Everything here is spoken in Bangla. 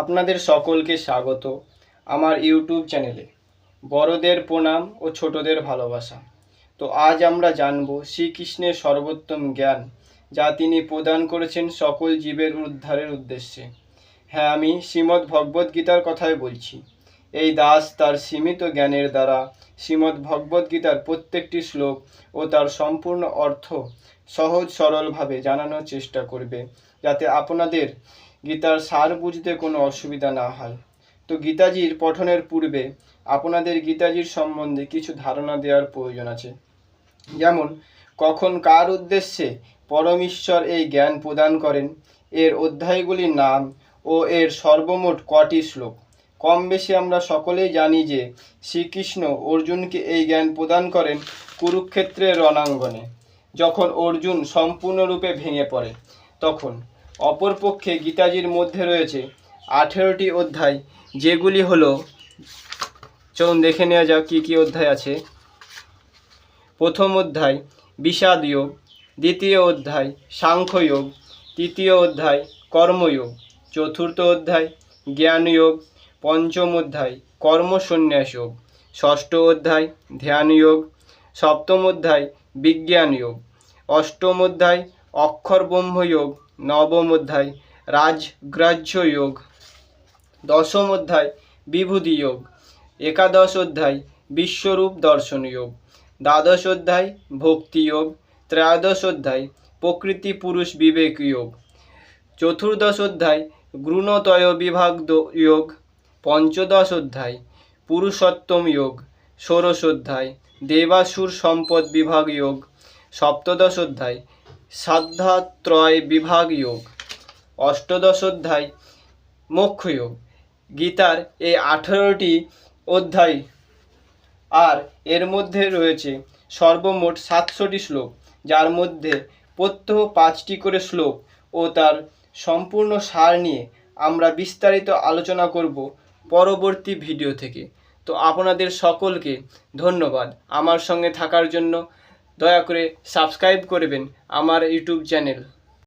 আপনাদের সকলকে স্বাগত আমার ইউটিউব চ্যানেলে। বড়দের প্রণাম ও ছোটদের ভালোবাসা। তো আজ আমরা জানব শ্রীকৃষ্ণের সর্বোত্তম জ্ঞান, যা তিনি প্রদান করেছেন সকল জীবের উদ্ধারের উদ্দেশ্যে। হ্যাঁ, আমি শ্রীমদ্ ভগবদ্ গীতার কথাই বলছি। এই দাস তার সীমিত জ্ঞানের দ্বারা শ্রীমদ্ ভগবদ্ গীতার প্রত্যেকটি শ্লোক ও তার সম্পূর্ণ অর্থ সহজ সরলভাবে জানানোর চেষ্টা করবে, যাতে আপনাদের গীতার সার বুঝতে কোনো অসুবিধা না হয়। তো গীতাজির পঠনের পূর্বে আপনাদের গীতাজির সম্বন্ধে কিছু ধারণা দেওয়ার প্রয়োজন আছে। যেমন, কখন কার উদ্দেশ্যে পরমেশ্বর এই জ্ঞান প্রদান করেন, এর অধ্যায়গুলির নাম ও এর সর্বমোট কটি শ্লোক। কম বেশি আমরা সকলেই জানি যে শ্রীকৃষ্ণ অর্জুনকে এই জ্ঞান প্রদান করেন কুরুক্ষেত্রের রণাঙ্গনে, যখন অর্জুন সম্পূর্ণরূপে ভেঙে পড়ে। তখন অপরপক্ষে গীতাজির মধ্যে রয়েছে 18টি অধ্যায়, যেগুলি হলো, চলুন দেখে নেওয়া যাক কী কী অধ্যায় আছে। প্রথম অধ্যায় বিষাদ যোগ, দ্বিতীয় অধ্যায় সাংখ্যযোগ, তৃতীয় অধ্যায় কর্মযোগ, চতুর্থ অধ্যায় জ্ঞানযোগ, পঞ্চম অধ্যায় কর্মসন্ন্যাস যোগ, ষষ্ঠ অধ্যায় ধ্যান যোগ, সপ্তম অধ্যায় বিজ্ঞান যোগ, অষ্টম অধ্যায় অক্ষর ব্রহ্ম যোগ, নবম অধ্যায় রাজগ্রাহ্য যোগ, দশম অধ্যায় বিভূতি যোগ, একাদশ অধ্যায় বিশ্বরূপ দর্শন যোগ, দ্বাদশ অধ্যায় ভক্তি যোগ, ত্রয়োদশ অধ্যায় প্রকৃতি পুরুষ বিবেক যোগ, চতুর্দশ অধ্যায় গুণত্রয় বিভাগ যোগ, পঞ্চদশ অধ্যায় পুরুষোত্তম যোগ, ষোড়শ অধ্যায় দেবাসুর সম্পদ বিভাগ যোগ, সপ্তদশ অধ্যায় সাধ্যাত্রয় বিভাগ যোগ, অষ্টদশ অধ্যায় মোক্ষ যোগ। গীতার এই 18টি অধ্যায়, আর এর মধ্যে রয়েছে সর্বমোট 700টি শ্লোক, যার মধ্যে প্রত্যহ 5টি করে শ্লোক ও তার সম্পূর্ণ সার নিয়ে আমরা বিস্তারিত আলোচনা করব পরবর্তী ভিডিও থেকে। তো আপনাদের সকলকে ধন্যবাদ আমার সঙ্গে থাকার জন্য। দয়া করে সাবস্ক্রাইব করবেন আমার ইউটিউব চ্যানেল।